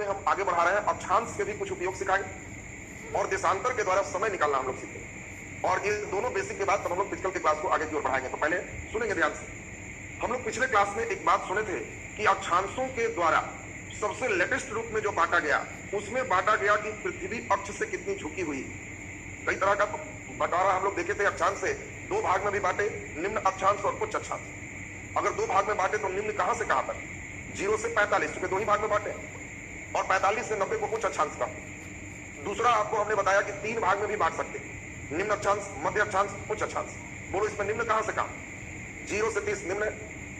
में हम आगे बढ़ा रहे हैं। अक्षांश के भी कुछ उपयोग सिखाएंगे और देशांतर के द्वारा समय निकालना हम लोग सीखेंगे। और ये दोनों बेसिक के बाद तब हम लोग फिजिकल के क्लास को आगे की ओर बढ़ाएंगे। तो पहले सुनेंगे ध्यान से। हम लोग पिछले क्लास में एक बात सुने थे कि अक्षांशों के द्वारा सबसे लेटेस्ट रूप में जो बांटा गया, उसमें बांटा गया कि पृथ्वी अक्ष से कितनी झुकी हुई। कई तरह का बंटवारा हम लोग देखे थे अक्षांश से। दो भाग में भी बांटे, निम्न अक्षांश और उच्च अक्षांश। अगर दो भाग में बांटे तो निम्न कहां से कहां तक? 0 से 45, चूंकि दो ही भाग में बांटे, और 45 से 90 को उच्च अक्षांश का। दूसरा आपको हमने बताया कि 3 भाग में भी बांट सकते, निम्न अक्षांश, मध्य अक्षांश, उच्च अक्षांश। बोलो इसमें निम्न कहां से कहां? 0 से 30 निम्न,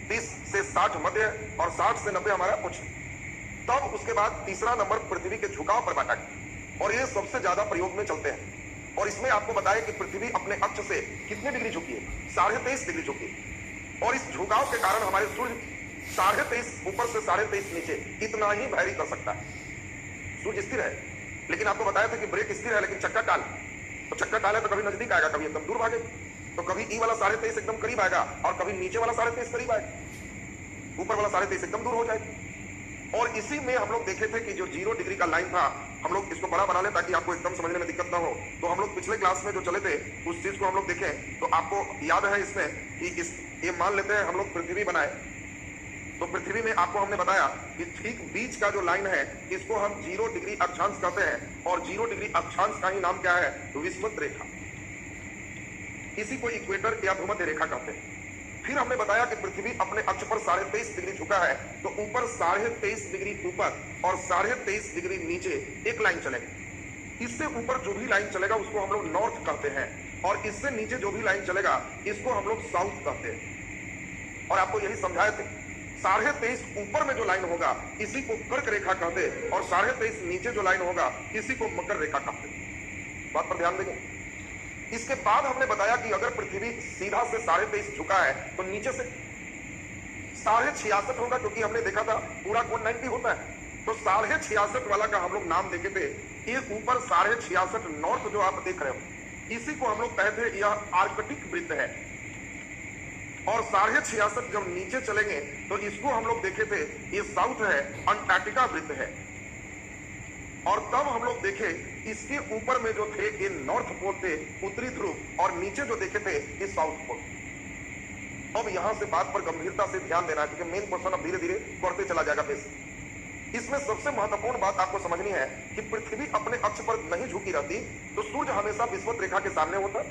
30 से 60 मध्य और 60 से 90 हमारा उच्च। तब उसके बाद तीसरा नंबर पृथ्वी के झुकाव पर बांटा गया, और ये सबसे ज्यादा प्रयोग में चलते हैं। और इसमें आपको बताया कि पृथ्वी अपने अक्ष से कितने डिग्री झुकी है? 23.5 डिग्री झुकी है। और इस झुकाव के कारण हमारे सूर्य 23.5 ऊपर से 23.5 नीचे इतना ही वैरी कर सकता है। सूर्य स्थिर है, लेकिन आपको बताया था कि ब्रेक स्थिर है लेकिन चक्का टाल। तो चक्का टाल है तो कभी नजदीक आएगा, कभी एकदम दूर भागेगा। तो कभी ई वाला 23.5 एकदम करीब आएगा और कभी नीचे वाला 23.5 करीब आएगा, ऊपर वाला 23.5 एकदम दूर हो जाएगा। और इसी में हम लोग देखे थे कि जो 0 डिग्री का लाइन था, हम लोग इसको बड़ा बना लें ताकि आपको एकदम समझने में दिक्कत ना हो। तो हम लोग पिछले क्लास में जो चले थे उस चीज को हम लोग देखें तो आपको याद है इसमें कि ये मान लेते हैं हम लोग पृथ्वी बनाए। तो पृथ्वी में आपको हमने बताया कि ठीक बीच का जो लाइन है इसको हम 0 डिग्री अक्षांश कहते हैं, और 0 डिग्री अक्षांश का ही नाम क्या है? विषुवत रेखा। इसी को इक्वेटर या भूमध्य रेखा कहते हैं। फिर हमने बताया कि पृथ्वी अपने अक्ष पर 23.5 डिग्री झुका है, तो ऊपर 23.5 डिग्री ऊपर और 23.5 डिग्री नीचे एक लाइन चलेगी। इससे ऊपर जो भी लाइन चलेगा उसको हम लोग नॉर्थ कहते हैं, और इससे नीचे जो भी लाइन चलेगा इसको हम लोग साउथ कहते हैं। और आपको यही समझाए थे, 23.5 ऊपर में जो लाइन होगा इसी को कर्क रेखा कहते, और 23.5 नीचे जो लाइन होगा इसी को मकर रेखा कहते। बात पर ध्यान देंगे। इसके बाद हमने बताया कि अगर पृथ्वी सीधा से 23.5 झुका है तो नीचे से 66.5 होगा, क्योंकि हमने देखा था पूरा कोण 90 होता है। तो 66.5 वाला का हम लोग नाम देखे थे। ये ऊपर 66.5 नॉर्थ जो आप देख रहे हो इसी को हम लोग कहते हैं यह आर्कटिक वृत्त है। और 66.5 जब नीचे चलेंगे तो इसको हम लोग देखे थे ये साउथ है, अंटार्कटिका वृत्त है। और तब हम लोग देखे इसके ऊपर में जो थे ये नॉर्थ पोल थे, उत्तरी ध्रुव, और नीचे जो देखे थे ये साउथ पोल। अब यहां से बात पर गंभीरता से ध्यान देना है, क्योंकि मेन क्वेश्चन अब धीरे धीरे बढ़ते चला जाएगा। बेस इसमें सबसे महत्वपूर्ण बात आपको समझनी है कि पृथ्वी अपने अक्ष पर नहीं झुकी रहती तो सूर्य हमेशा विषुवत रेखा के सामने होता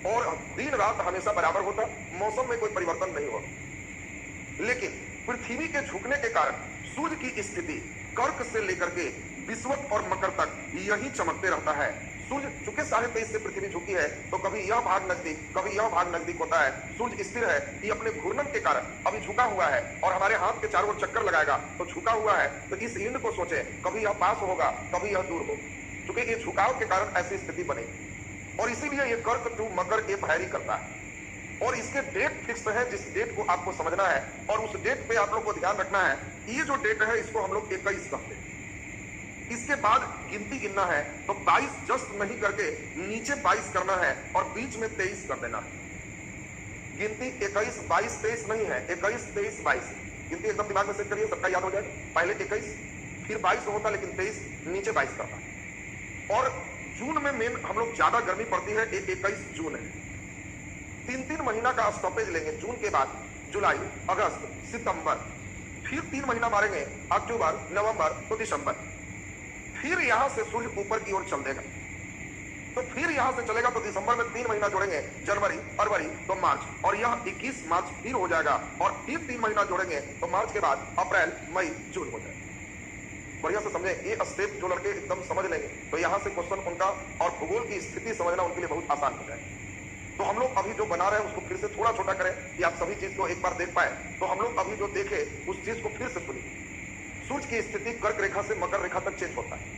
और दिन रात हमेशा बराबर होता, मौसम में कोई परिवर्तन नहीं होता। लेकिन पृथ्वी के झुकने के कारण सूर्य की स्थिति कर्क से लेकर के विषुवत और मकर तक यही चमकते रहता है। सूर्य चूंकि 23.5 से पृथ्वी झुकी है तो कभी यह भाग नजदीक कभी यह भाग नजदीक होता है। सूर्य स्थिर है, ये अपने घूर्णन के कारण अभी झुका हुआ है और हमारे हाथ के चारों ओर चक्कर लगाएगा तो झुका हुआ है। तो इस इंड को सोचे, कभी यह पास होगा कभी यह दूर हो, क्योंकि ये झुकाव के कारण ऐसी स्थिति बनेगी। और इसीलिए ये कर्क टू मकर ये वैरी करता है। और इसके डेट फिक्स है, जिस डेट को आपको समझना है और उस डेट पे आप लोग को ध्यान रखना है। ये जो डेट है इसको हम लोग 21 कहते हैं। इसके बाद गिनती गिनना है तो 22 जस्ट नहीं करके नीचे 22 करना है और बीच में 23 कर देना है। गिनती 21, 22, 23 नहीं है, 21, 23, 22 गिनती एकदम दिमाग में सेट करिए, सबका याद हो जाएगा। पहले 21 फिर 22 होता, लेकिन 23 नीचे 22 करता। और जून में मेन हम लोग ज्यादा गर्मी पड़ती है, 21 जून है। 3 महीना का स्टॉपेज लेंगे। जून के बाद जुलाई, अगस्त, सितंबर, फिर 3 महीना मारेंगे, अक्टूबर, नवंबर तो दिसंबर। फिर यहां से सूर्य ऊपर की ओर चल देगा, तो फिर यहां से चलेगा तो दिसंबर में 3 महीना जोड़ेंगे, जनवरी, फरवरी तो मार्च, और यह 21 मार्च फिर हो जाएगा। और फिर 3 महीना जोड़ेंगे तो मार्च के बाद अप्रैल, मई, जून हो जाएगा। बढ़िया से समझे, ये स्टेप जो लड़के एकदम समझ लेंगे तो यहां से क्वेश्चन उनका और भूगोल की स्थिति समझना उनके लिए बहुत आसान हो जाएगा। तो हम लोग अभी जो बना रहे हैं उसको फिर से थोड़ा छोटा करें कि आप सभी चीज को एक बार देख पाए। तो हम लोग अभी जो देखे उस चीज को फिर से सुनिए। सूर्य की स्थिति कर्क रेखा से मकर रेखा तक चेंज होता है।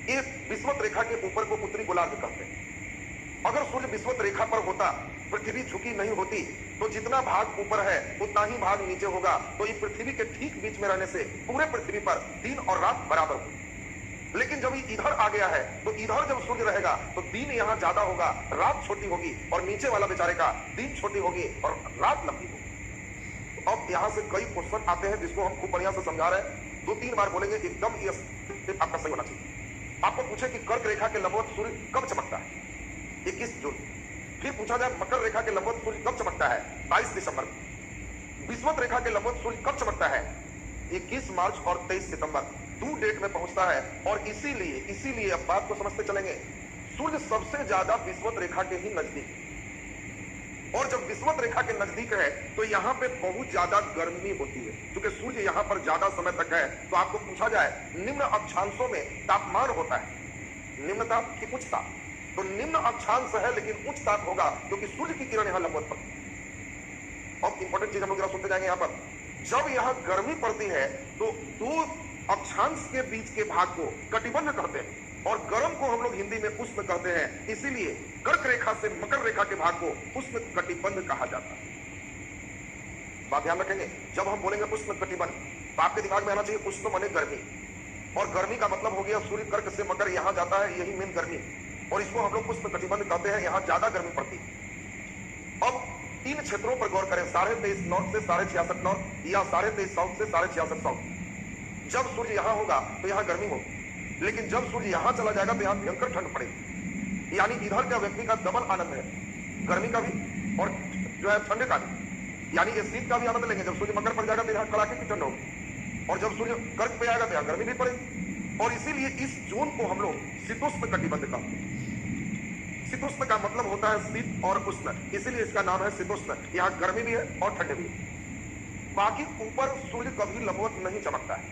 ये विषुवत रेखा के ऊपर को उत्तरी गोलार्ध कहते हैं। अगर सूर्य विषुवत रेखा पर होता, पृथ्वी झुकी नहीं होती, तो जितना भाग ऊपर है उतना ही भाग नीचे होगा। तो ये पृथ्वी के ठीक बीच में रहने से पूरे पृथ्वी पर दिन और रात बराबर होगी। लेकिन जब ये इधर आ गया है तो इधर जब सूर्य रहेगा तो दिन यहाँ ज्यादा होगा, रात छोटी होगी, और नीचे वाला बेचारे का दिन छोटी होगी और रात लंबी होगी। तो अब यहाँ से कई क्वेश्चन आते हैं जिसको हम खूब बढ़िया से समझा रहे हैं। 2-3 बार बोलेंगे, एकदम ये स्टेप आपका सही होना चाहिए। आपको पूछे कि कर्क रेखा के लंबवत सूर्य कब चमकता है? 21 जून। फिर पूछा जाए मकर रेखा के लंबवत सूर्य कब चमकता है? 22 दिसंबर। विषुवत रेखा के लंबवत सूर्य कब चमकता है? 21 मार्च और 23 सितंबर। 2 डेट में पहुंचता है। और इसीलिए अब बात को समझते चलेंगे, सूर्य सबसे ज्यादा विषुवत रेखा के ही नजदीक, और जब विषुवत रेखा के नजदीक है तो यहाँ पे बहुत ज्यादा गर्मी होती है। क्योंकि सूर्य यहाँ पर ज्यादा समय तक है, तो आपको पूछा जाए निम्न अक्षांशों में तापमान होता है, निम्न ताप की उच्च ताप, तो निम्न अक्षांश है लेकिन उच्च ताप होगा क्योंकि सूर्य की किरण यहाँ लंबवत पड़ती है। और इंपॉर्टेंट चीज हम लोग जरा सुनते जाएंगे, यहाँ पर जब यहाँ गर्मी पड़ती है तो 2 अक्षांश के बीच के भाग को कटिबंध कहते हैं, और गर्म को हम लोग हिंदी में उष्ण कहते हैं। इसीलिए कर्क रेखा से मकर रेखा के भाग को उष्ण कटिबंध कहा जाता है। बात ध्यान रखेंगे, जब हम बोलेंगे उष्ण कटिबंध तो आपके दिमाग में आना चाहिए उष्ण माने गर्मी, और गर्मी का मतलब हो गया सूर्य कर्क से मकर यहाँ जाता है, यही मेन गर्मी, और इसको हम लोग उष्ण कटिबंध कहते हैं। यहाँ ज्यादा गर्मी पड़ती है। अब 3 क्षेत्रों पर गौर करें, 23.5 नॉर्थ से 66.5 नॉर्थ, या 23.5 साउथ से 66.5 साउथ। जब सूर्य यहाँ होगा तो यहाँ गर्मी होगी, लेकिन जब सूर्य यहां चला जाएगा तो यहां भयंकर ठंड पड़ेगी। यानी इधर का व्यक्ति का डबल आनंद है, गर्मी का भी और जो है ठंड का भी। यानी ये शीत का भी आनंद लेंगे। जब सूर्य मकर पर जाएगा तो यहाँ कड़ाके की ठंड होगी, और जब सूर्य कर्क पे आएगा तो यहाँ गर्मी भी पड़ेगी। और इसीलिए इस जोन को हम लोग शीतोष्ण कटिबंध कहते हैं। शीतोष्ण का मतलब होता है शीत और उष्ण, इसीलिए इसका नाम है शीतोष्ण। यहाँ गर्मी भी है और ठंड भी है। बाकी ऊपर सूर्य कभी लंबवत नहीं चमकता है।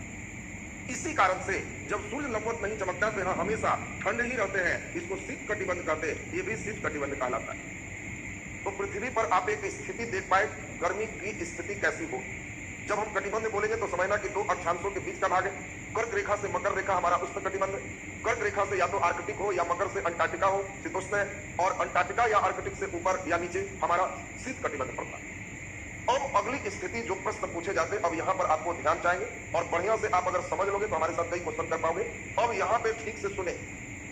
इसी कारण से जब सूर्य लंबवत नहीं चमकता तो यहाँ हमेशा ठंड ही रहते हैं। इसको शीत कटिबंध कहते हैं, ये भी शीत कटिबंध कहलाता है। तो पृथ्वी पर आप एक स्थिति देख पाए गर्मी की स्थिति कैसी हो। जब हम कटिबंध बोलेंगे तो समझना कि 2 अक्षांशों के बीच का भाग है। कर्क रेखा से मकर रेखा हमारा उष्ण कटिबंध, कर्क रेखा से या तो आर्कटिक हो या मकर से अंटार्कटिका हो, शीतोष्ण है, और अंटार्कटिका या आर्कटिक से ऊपर या नीचे हमारा शीत कटिबंध पड़ता है। अब अगली स्थिति जो प्रश्न पूछे जाते हैं, अब यहाँ पर आपको ध्यान चाहेंगे, और बढ़िया से आप अगर समझ लोगे तो हमारे साथ कई क्वेश्चन कर पाओगे। अब यहाँ पे ठीक से सुने,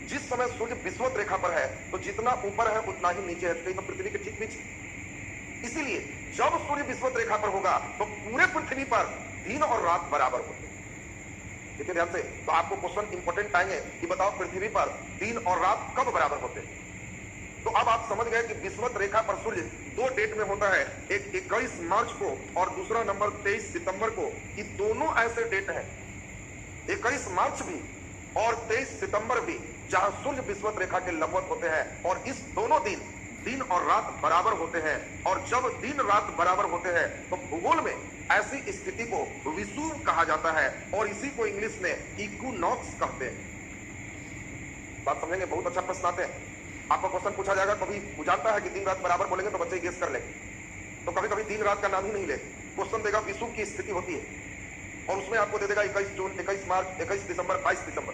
जिस समय सूर्य विषुवत रेखा पर है तो जितना ऊपर है उतना ही नीचे है, तो पृथ्वी के ठीक पीछे। इसीलिए जब सूर्य विषुवत रेखा पर होगा तो पूरे पृथ्वी पर दिन और रात बराबर होते हैं। देखिए ध्यान से, तो आपको क्वेश्चन इंपॉर्टेंट आएंगे कि बताओ पृथ्वी पर दिन और रात कब बराबर होते हैं। तो अब आप समझ गए कि विषुवत रेखा पर सूर्य 2 डेट में होता है, एक 21 मार्च को और दूसरा नंबर 23 सितंबर को। ये दोनों ऐसे डेट हैं, 21 मार्च भी और 23 सितंबर भी, जहां सूर्य विषुवत रेखा के लंबवत होते हैं। और इस दोनों दिन और रात बराबर होते हैं। और जब दिन रात बराबर होते हैं तो भूगोल में ऐसी स्थिति को विषुव कहा जाता है, और इसी को इंग्लिश में इक्विनॉक्स कहते हैं। बात समझेंगे, बहुत अच्छा प्रश्न आते हैं। आपको क्वेश्चन पूछा जाएगा, कभी जानता है कि दिन रात बराबर बोलेंगे तो बच्चे गेस कर लेंगे, तो कभी कभी दिन रात का नाम ही नहीं ले, क्वेश्चन देगा विषुव की स्थिति होती है, और उसमें आपको दे देगा 21 जून, 21 मार्च, 21 दिसंबर, 22 दिसंबर।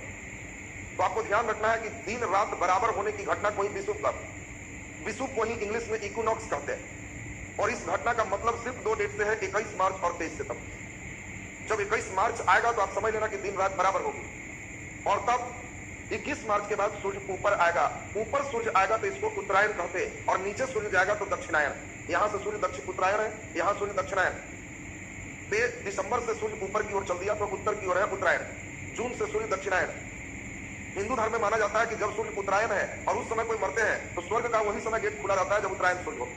तो आपको ध्यान रखना है कि दिन रात बराबर होने की घटना को ही विषुव को ही इंग्लिश में इक्विनॉक्स कहते हैं। और इस घटना का मतलब सिर्फ 2 डेट से है, 21 मार्च और 23 सितंबर। जब 21 मार्च आएगा तो आप समझ लेना कि दिन रात बराबर होगी, और तब 21 मार्च के बाद सूर्य ऊपर आएगा। ऊपर सूर्य आएगा तो इसको उत्तरायण कहते हैं, और नीचे सूर्य जाएगा तो दक्षिणायन। यहाँ से सूर्य दक्षिण उत्तरायण है, यहाँ सूर्य दक्षिणायन। 23 दिसंबर से सूर्य ऊपर की ओर चल दिया तो उत्तर की ओर है उत्तरायण। जून से सूर्य दक्षिणायन। हिंदू धर्म में माना जाता है कि जब सूर्य उत्तरायण है और उस समय कोई मरते हैं तो स्वर्ग का वही समय गेट खुला रहता है जब उत्तरायण सूर्य हो।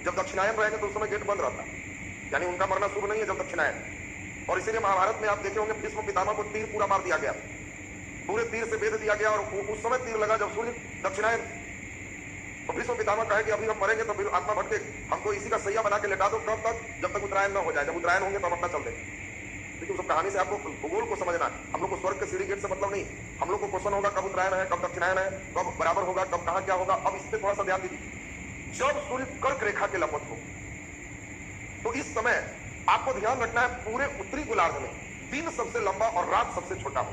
जब दक्षिणायन रहेंगे तो उस समय गेट बंद रहता है, यानी उनका मरना शुरू नहीं है जब दक्षिणायन। और इसीलिए महाभारत में आप देखे होंगे भीष्म पितामह को तीर पूरा मार दिया गया, पूरे तीर से भेद दिया गया, और उस समय तीर लगा जब सूर्य दक्षिणायन। तो भीष्म पितामह कहे कि अभी हम मरेंगे तो फिर आत्मा भटके, हमको इसी का सैया बना के लेटा दो, कब तक, जब तक उत्तरायण न हो जाए। जब उत्तरायण होंगे तो हम अपना चल देंगे। लेकिन उस कहानी से आपको भूगोल को समझना है। हम लोग को स्वर्ग के सीढ़ी गेट से मतलब नहीं, हम लोग को क्वेश्चन होगा कब उत्तरायण है, कब दक्षिणायन है, कब बराबर होगा, कब कहां क्या होगा। अब इस पे थोड़ा सा ध्यान दीजिए। जब सूर्य कर्क रेखा के लंबवत हो तो इस समय आपको ध्यान रखना है पूरे उत्तरी गोलार्ध में दिन सबसे लंबा और रात सबसे छोटा हो।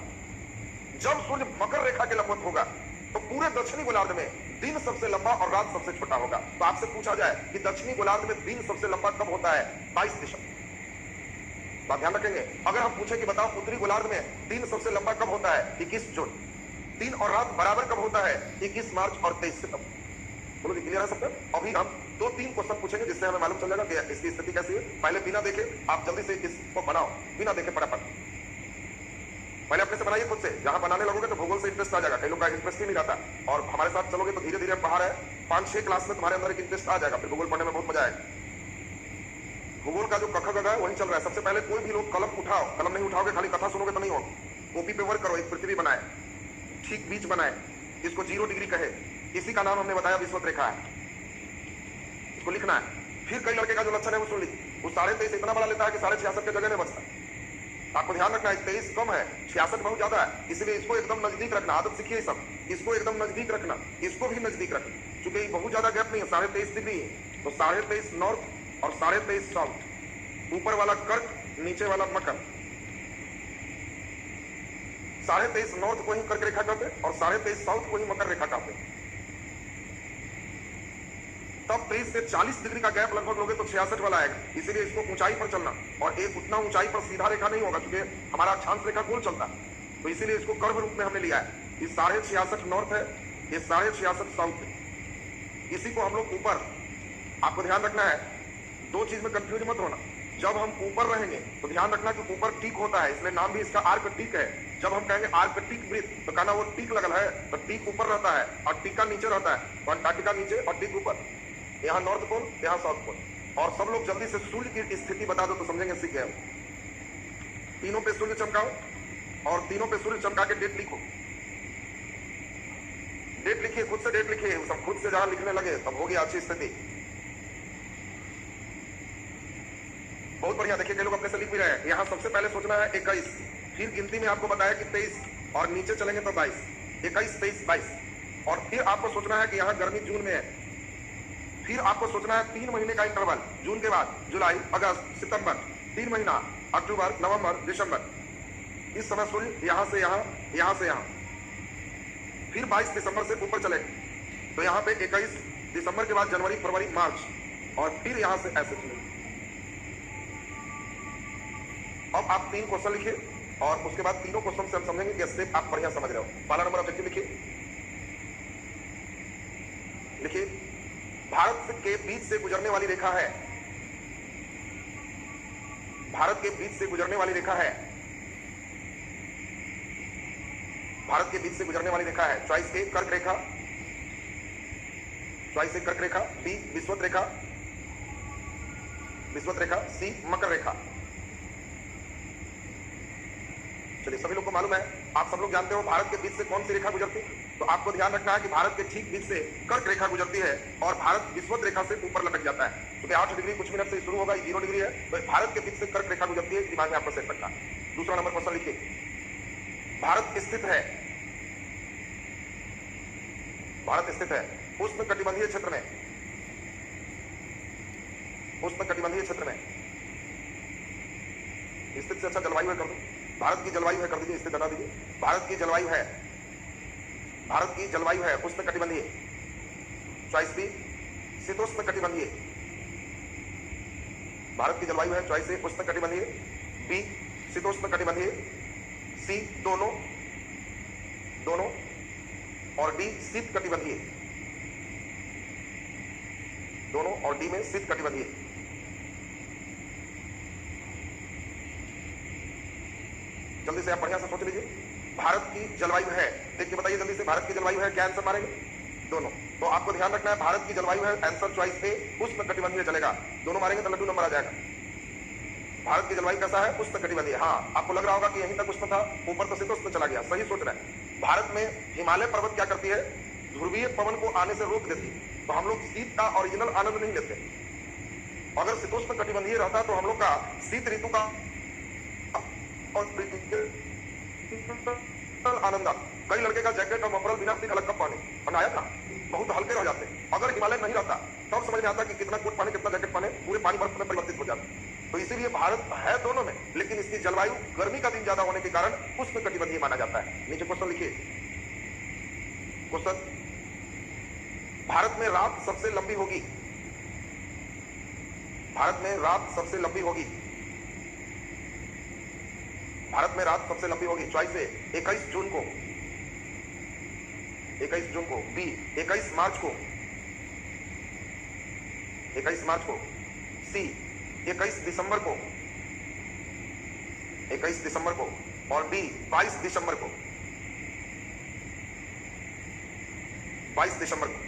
जब सूर्य मकर रेखा के लंबवत होगा तो पूरे दक्षिणी गोलार्ध में दिन सबसे लंबा और रात सबसे छोटा होगा। तो आपसे पूछा जाए कि दक्षिणी गोलार्ध में दिन सबसे लंबा कब होता है, 22 दिसंबर। बात ध्यान रखेंगे। अगर हम पूछे कि बताओ उत्तरी गोलार्ध में दिन सबसे लंबा कब होता है, 21 जून। दिन और रात बराबर कब होता है, 21 मार्च और 23 सितंबर। बोलो क्लियर है सबका। अभी हम 2-3 क्वेश्चन पूछेंगे जिससे हमें मालूम चल जाएगा कि इसकी स्थिति कैसी है। पहले बिना देखे आप जल्दी से इसको बनाओ, बिना देखे फटाफट। पहले अपने से बनाइए खुद से, जहां बनाने लगोगे तो भूगोल से इंटरेस्ट आ जाएगा, कई लोग का इंटरेस्ट ही नहीं रहता, और हमारे साथ चलोगे तो धीरे धीरे बाहर है 5-6 क्लास में तुम्हारे अंदर एक इंटरेस्ट आ जाएगा, फिर भूगोल पढ़ने में बहुत मजा आएगा। भूगोल का जो कख गघ है वही चल रहा है। सबसे पहले कोई भी लोग कलम उठाओ, कलम नहीं उठाओगे खाली कथा सुनोगे तो नहीं होगी, कॉपी पे वर्क करो, एक पृथ्वी बनाए, ठीक बीच बनाए, इसको 0 डिग्री कहे, इसी का नाम हमने बताया विषुवत रेखा है, इसको लिखना है। फिर कई लड़के का जो लक्षण है वो सुन लीजिए, वो 23.5 इतना बड़ा लेता है कि 66.5 के जगह में बचता है। आपको ध्यान रखना है 23 कम है, 66 बहुत ज्यादा है, इसलिए इसको एकदम नजदीक रखना, आदत सीखिए सब, इसको एकदम नजदीक रखना, इसको भी नजदीक रखना, क्योंकि बहुत ज्यादा गैप नहीं है, 23.5 डिग्री है, तो 23.5 नॉर्थ और 23.5 साउथ, ऊपर वाला कर्क, नीचे वाला मकर। 23.5 नॉर्थ को ही कर्क रेखा कहते हैं और 23.5 साउथ को ही मकर रेखा कहते हैं। तब 23 से 40 डिग्री का गैप लगभग लोगे तो 66 वाला आएगा, इसीलिए इसको ऊंचाई पर चलना, और एक उतना ऊंचाई पर सीधा रेखा नहीं होगा क्योंकि हमारा अक्षांश रेखा गोल चलता है, तो इसीलिए इसको कर्व रूप में हमने लिया है। ये 66.5 नॉर्थ है, ये 66.5 साउथ है, इसी को हम लोग ऊपर, आपको ध्यान रखना है, दो चीज में कंफ्यूज मत होना। जब हम ऊपर रहेंगे तो ध्यान रखना कि ऊपर टीक होता है, इसलिए नाम भी इसका आर्क टीक है। जब हम कहेंगे आर्कटिक वृत्त तो कहना वो टीक लगल है, तो टीक ऊपर रहता है और टीका नीचे रहता है, तो अंटार्कटिका नीचे और टीक ऊपर, यहाँ नॉर्थ पोल, यहाँ साउथ पोल। और सब लोग जल्दी से सूर्य की स्थिति बता दो तो समझेंगे, सीख गए। तीनों पे सूर्य चमकाओ और तीनों पे सूर्य चमका के डेट लिखो, डेट लिखिए, खुद से डेट लिखिए, सब खुद से जहां लिखने लगे तब हो गया अच्छी स्थिति। बहुत बढ़िया, देखिए कई लोग अपने से लिख भी रहे हैं। यहाँ सबसे पहले सोचना है 21, फिर गिनती में आपको बताया कि 23, और नीचे चलेंगे तो 22, 21, 23, 22, और फिर आपको सोचना है कि यहाँ गर्मी जून में है, फिर आपको सोचना है 3 महीने का इंटरवल, जून के बाद जुलाई, अगस्त, सितंबर, 3 महीना, अक्टूबर, नवंबर, दिसंबर, इस समय सूर्य यहाँ से यहाँ, यहाँ से यहाँ, फिर 22 दिसंबर से ऊपर चलेगा, तो यहाँ पे 21 दिसंबर के बाद जनवरी, फरवरी, मार्च, और फिर यहाँ से ऐसे चलेगा। अब आप 3 क्वेश्चन लिखिए और उसके बाद तीनों क्वेश्चन से हम समझेंगे कि स्टेप आप बढ़िया समझ रहे हो। पहला नंबर ऑब्जेक्टिव लिखिए, लिखिए भारत के बीच से गुजरने वाली रेखा है, भारत के बीच से गुजरने वाली रेखा है, भारत के बीच से गुजरने वाली रेखा है। चॉइस ए कर्क रेखा, चॉइस ए कर्क रेखा, बी विषुवत रेखा, विषुवत रेखा, सी मकर रेखा। चलिए, सभी लोग को मालूम है, आप सब लोग जानते हो भारत के बीच से कौन सी रेखा गुजरती है, तो आपको ध्यान रखना है कि भारत के ठीक बीच से कर्क रेखा गुजरती है और भारत विषुवत रेखा से ऊपर लटक जाता है, क्योंकि 8 डिग्री कुछ मिनट से शुरू होगा, 0 डिग्री है, तो भारत के बीच से कर्क रेखा गुजरती है, दिमाग में आपको सेट रखना है। दूसरा नंबर क्वेश्चन लिखिए, भारत स्थित है, भारत स्थित है उष्ण कटिबंधीय क्षेत्र में, उष्ण कटिबंधीय क्षेत्र में, स्थित से अच्छा जलवायु है कर दो, भारत की जलवायु है कर दीजिए, स्थित हटा दीजिए, भारत की जलवायु है, भारत की जलवायु है उष्ण कटिबंधीय, चॉइस बी शीतोष्ण कटिबंधीय, भारत की जलवायु है चॉइस ए उष्ण कटिबंधीय, बी शीतोष्ण कटिबंधीय, सी दोनों, दोनों, और डी शीत कटिबंधीय, दोनों और डी में शीत कटिबंधीय। जल्दी से आप बढ़िया से सोच लीजिए, भारत की जलवायु है, देख के बताइए जल्दी से, भारत की जलवायु है, क्या आंसर मारेंगे? दोनों। तो आपको ध्यान रखना है भारत की जलवायु है, आंसर चॉइस ए उष्ण कटिबंधीय चलेगा, दोनों मारेंगे तो लड्डू नंबर आ जाएगा। भारत की जलवायु कैसा है? उष्ण कटिबंधीय। हाँ, आपको लग रहा होगा कि यहीं तक उष्ण था, ऊपर तो शीतोष्ण चला गया, सही सोच रहे हैं। भारत में हिमालय पर्वत क्या करती है? ध्रुवीय पवन को आने से रोक देती है, तो हम लोग शीत का ओरिजिनल आनंद नहीं लेते। अगर शीतोष्ण कटिबंधीय रहता तो हम लोग का शीत ऋतु का आनंद। कई लड़के का जैकेट और मफरल बिना सीट अलग कब पाने बनाया था, बहुत हल्के रह जाते। अगर हिमालय नहीं रहता तब समझ में आता कि कितना कोट पाने कितना जैकेट पाने, पूरे पानी बर्फ में परिवर्तित हो जाते। तो इसीलिए भारत है दोनों में, लेकिन इसकी जलवायु गर्मी का दिन ज्यादा होने के कारण उष्ण कटिबंधीय माना जाता है। नीचे क्वेश्चन लिखिए, क्वेश्चन, भारत में रात सबसे लंबी होगी, भारत में रात सबसे लंबी होगी, भारत में रात सबसे लंबी होगी। चॉइस ए 21 जून को, 21 जून को, बी 21 मार्च को, 21 मार्च को, सी 21 दिसंबर को, 21 दिसंबर को, और डी 22 दिसंबर को, 22 दिसंबर को।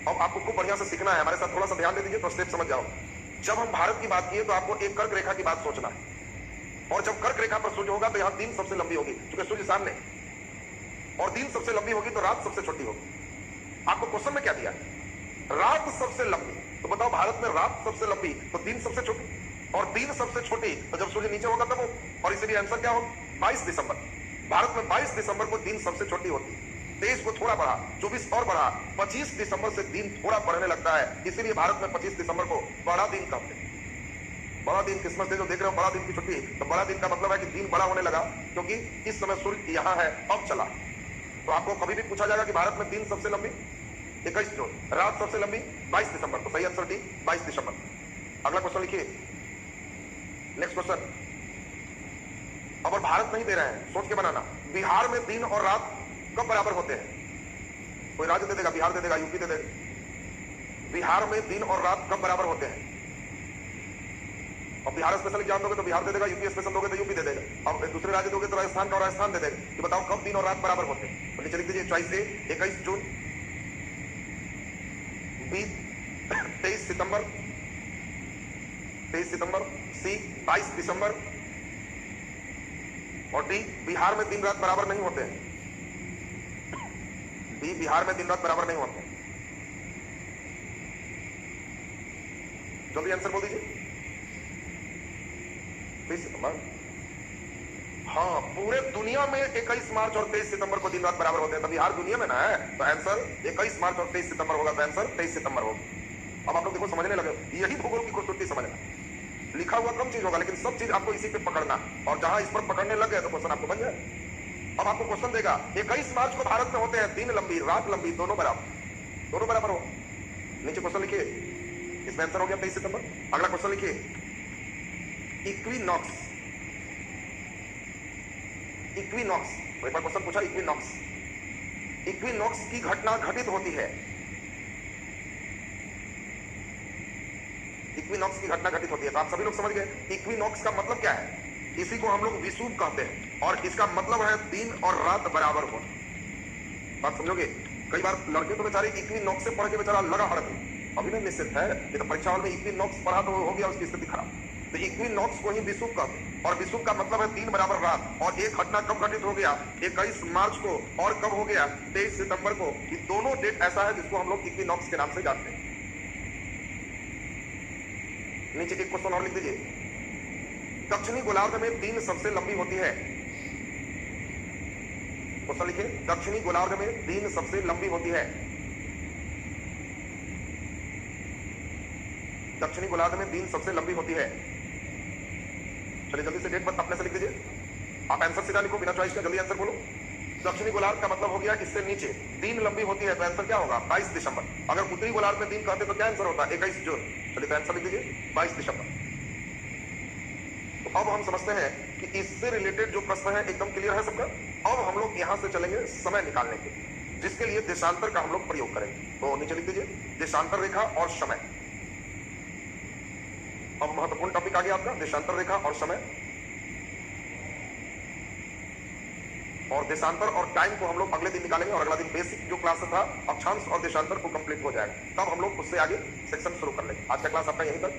अब आपको खूब बढ़िया से सीखना है, हमारे साथ थोड़ा सा ध्यान दे दीजिए तो स्टेप समझ जाओ। जब हम भारत की बात किए तो आपको एक कर्क रेखा की बात सोचना है, और जब कर्क रेखा पर सूर्य होगा तो यहां दिन सबसे लंबी होगी, क्योंकि सूर्य सामने, और दिन सबसे लंबी होगी तो रात सबसे छोटी होगी। आपको क्वेश्चन में क्या दिया है? रात सबसे लंबी, तो बताओ भारत में रात सबसे लंबी तो दिन सबसे छोटी, और दिन सबसे छोटी तो जब सूर्य नीचे होगा तब हो, और इसीलिए आंसर क्या होगा? 22 दिसंबर। भारत में 22 दिसंबर को दिन सबसे छोटी होती है। 23 को थोड़ा बढ़ा, 24 और बढ़ा, 25 दिसंबर से दिन थोड़ा बढ़ने लगता है, इसीलिए भारत में 25 दिसंबर को बड़ा दिन कहते हैं। बड़ा दिन क्रिसमस डे जो देख रहे हो, बड़ा दिन की छुट्टी, तो बड़ा दिन का मतलब है कि दिन बड़ा होने लगा, क्योंकि इस समय सूर्य यहाँ है, अब चला। तो आपको कभी भी पूछा जाएगा कि भारत में दिन सबसे लंबी 21 जून, रात सबसे लंबी 22 दिसंबर, तो सही आंसर डी 22 दिसंबर। अगला क्वेश्चन लिखिए, नेक्स्ट क्वेश्चन। अब भारत नहीं दे रहे हैं, सोच के बनाना। बिहार में दिन और रात कब बराबर होते हैं? कोई राज्य दे देगा, बिहार दे देगा, यूपी दे देगा। बिहार में दिन और रात कब बराबर होते हैं? और बिहार स्पेशल एग्जाम दोगे तो बिहार दे देगा, यूपी स्पेशल दोगे तो यूपी दे देगा, अब दूसरे राज्य दोगे तो राजस्थान का और राजस्थान दे देगा। ये बताओ कब दिन और रात बराबर होते हैं? तो नीचे लिख दीजिए, चॉइस ए 21 जून, बी 23 सितंबर, 23 सितंबर, सी 22 दिसंबर, और डी बिहार में दिन रात बराबर नहीं होते हैं। डी बिहार में दिन रात बराबर नहीं होते। जल्दी आंसर बोल दीजिए। 23 सितंबर। हाँ, पूरे दुनिया में 21 मार्च और 23 सितंबर को दिन रात बराबर होते हैं, तो बिहार दुनिया में ना है, तो आंसर 21 मार्च और 23 सितंबर होगा, तो आंसर 23 सितंबर होगा। अब आप लोग देखो समझने लगे, यही भूगोल की खूबसूरती समझना। लिखा हुआ कम चीज होगा, लेकिन सब चीज आपको इसी पे पकड़ना, और जहां इस पर पकड़ने लग गए तो क्वेश्चन आपको बन जाए। अब आपको क्वेश्चन देगा, 21 मार्च को भारत में होते हैं दिन लंबी रात लंबी दोनों बराबर, दोनों बराबर हो। नीचे क्वेश्चन लिखिए, इसमें आंसर हो गया 23 सितंबर। अगला क्वेश्चन लिखिए, इक्विनॉक्स। इक्विनॉक्स, एक बार क्वेश्चन पूछा, इक्विनॉक्स, इक्विनॉक्स की घटना घटित होती है। इक्विनॉक्स की घटना घटित होती है, तो आप सभी लोग समझ गए इक्विनॉक्स का मतलब क्या है। इसी को हम लोग विषुव कहते हैं, और इसका मतलब है दिन और रात बराबर हो। बात समझोगे? कई बार लड़के तो बेचारे इक्विनॉक्स से पढ़ के बेचारा लगा हड़ते, अभी नहीं निश्चित है, ये तो परीक्षा हॉल में इक्विनॉक्स पढ़ा तो हो गया उसकी स्थिति खराब। तो इक्विनॉक्स को ही विषुव कहते हैं, और विषुव का मतलब है दिन बराबर रात। और एक घटना कब घटित हो गया? 21 मार्च को, और कब हो गया? 23 सितंबर को। ये दोनों डेट ऐसा है जिसको हम लोग इक्विनॉक्स के नाम से जानते हैं। नीचे एक क्वेश्चन और लिख दीजिए, दक्षिणी गोलार्ध में दिन सबसे लंबी होती है। क्वेश्चन लिखिए, दक्षिणी गोलार्ध में दिन सबसे लंबी होती है। दक्षिणी गोलार्ध में दिन सबसे लंबी होती है। चलिए जल्दी से डेट पर अपने से लिख दीजिए। आप आंसर सीधा लिखो बिना चॉइस का, जल्दी आंसर बोलो। दक्षिणी गोलार्ध का मतलब हो गया इससे नीचे दिन लंबी होती है, तो आंसर क्या होगा? 22 दिसंबर। अगर उत्तरी गोलार्ध में दिन कहते तो क्या आंसर होता? 21 जून। चलिए तो आंसर लिख दीजिए 22 दिसंबर। तो अब हम समझते हैं कि इससे रिलेटेड जो प्रश्न है एकदम क्लियर है सबका। अब हम लोग यहां से चलेंगे समय निकालने के, जिसके लिए देशांतर का हम लोग प्रयोग करेंगे। तो नीचे लिख दीजिए, देशांतर रेखा और समय। अब महत्वपूर्ण टॉपिक आ गया आपका, देशांतर रेखा और समय। और देशांतर और टाइम को हम लोग अगले दिन निकालेंगे, और अगला दिन बेसिक जो क्लास था अक्षांश और देशांतर को कंप्लीट हो जाएगा, तब हम लोग उससे आगे सेक्शन शुरू कर लेंगे। आज का क्लास आपका यहीं तक।